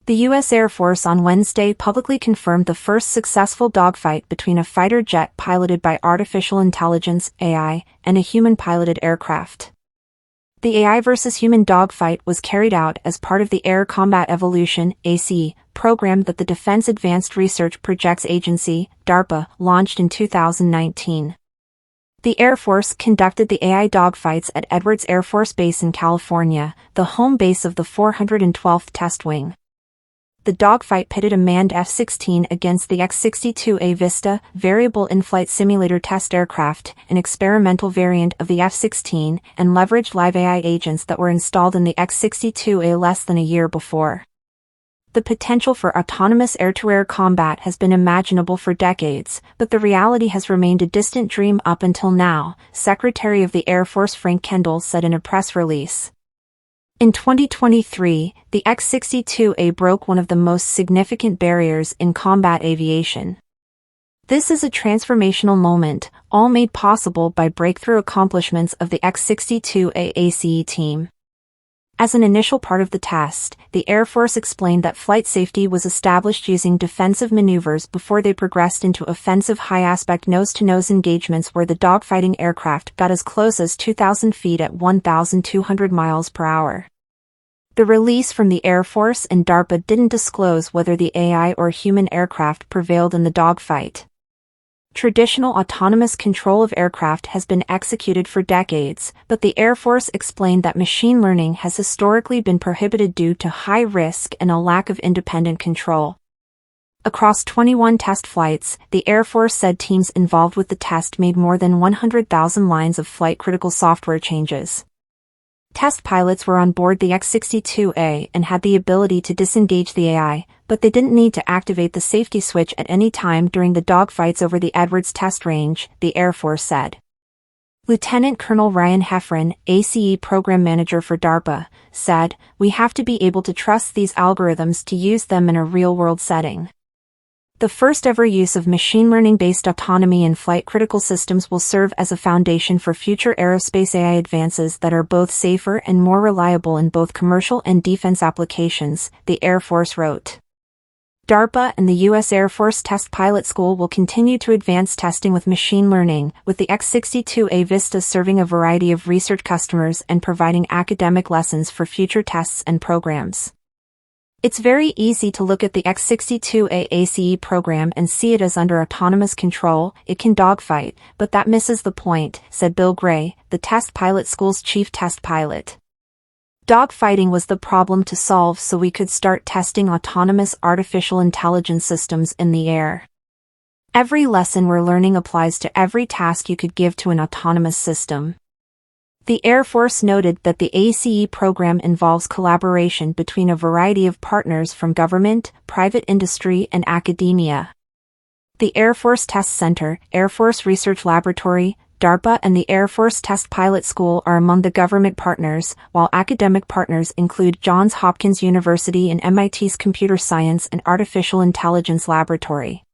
The U.S. Air Force on Wednesday publicly confirmed the first successful dogfight between a fighter jet piloted by artificial intelligence (AI) and a human-piloted aircraft. The AI versus human dogfight was carried out as part of the Air Combat Evolution (ACE) program that the Defense Advanced Research Projects Agency (DARPA) launched in 2019. The Air Force conducted the AI dogfights at Edwards Air Force Base in California, the home base of the 412th Test Wing. The dogfight pitted a manned F-16 against the X-62A VISTA, variable in-flight simulator test aircraft, an experimental variant of the F-16, and leveraged live AI agents that were installed in the X-62A less than a year before. The potential for autonomous air-to-air combat has been imaginable for decades, but the reality has remained a distant dream up until now, Secretary of the Air Force Frank Kendall said in a press release. In 2023, the X-62A broke one of the most significant barriers in combat aviation. This is a transformational moment, all made possible by breakthrough accomplishments of the X-62A ACE team. As an initial part of the test, the Air Force explained that flight safety was established using defensive maneuvers before they progressed into offensive high-aspect nose-to-nose engagements where the dogfighting aircraft got as close as 2,000 feet at 1,200 miles per hour. The release from the Air Force and DARPA didn't disclose whether the AI or human aircraft prevailed in the dogfight. Traditional autonomous control of aircraft has been executed for decades, but the Air Force explained that machine learning has historically been prohibited due to high risk and a lack of independent control. Across 21 test flights, the Air Force said teams involved with the test made more than 100,000 lines of flight-critical software changes. Test pilots were on board the X-62A and had the ability to disengage the AI, but they didn't need to activate the safety switch at any time during the dogfights over the Edwards test range, the Air Force said. Lieutenant Colonel Ryan Heffron, ACE Program Manager for DARPA, said, "We have to be able to trust these algorithms to use them in a real-world setting." The first-ever use of machine learning-based autonomy in flight-critical systems will serve as a foundation for future aerospace AI advances that are both safer and more reliable in both commercial and defense applications, the Air Force wrote. DARPA and the U.S. Air Force Test Pilot School will continue to advance testing with machine learning, with the X-62A VISTA serving a variety of research customers and providing academic lessons for future tests and programs. It's very easy to look at the X-62A ACE program and see it as under autonomous control. It can dogfight, but that misses the point, said Bill Gray, the Test Pilot School's chief test pilot. Dogfighting was the problem to solve so we could start testing autonomous artificial intelligence systems in the air. Every lesson we're learning applies to every task you could give to an autonomous system. The Air Force noted that the ACE program involves collaboration between a variety of partners from government, private industry, and academia. The Air Force Test Center, Air Force Research Laboratory, DARPA and the Air Force Test Pilot School are among the government partners, while academic partners include Johns Hopkins University and MIT's Computer Science and Artificial Intelligence Laboratory.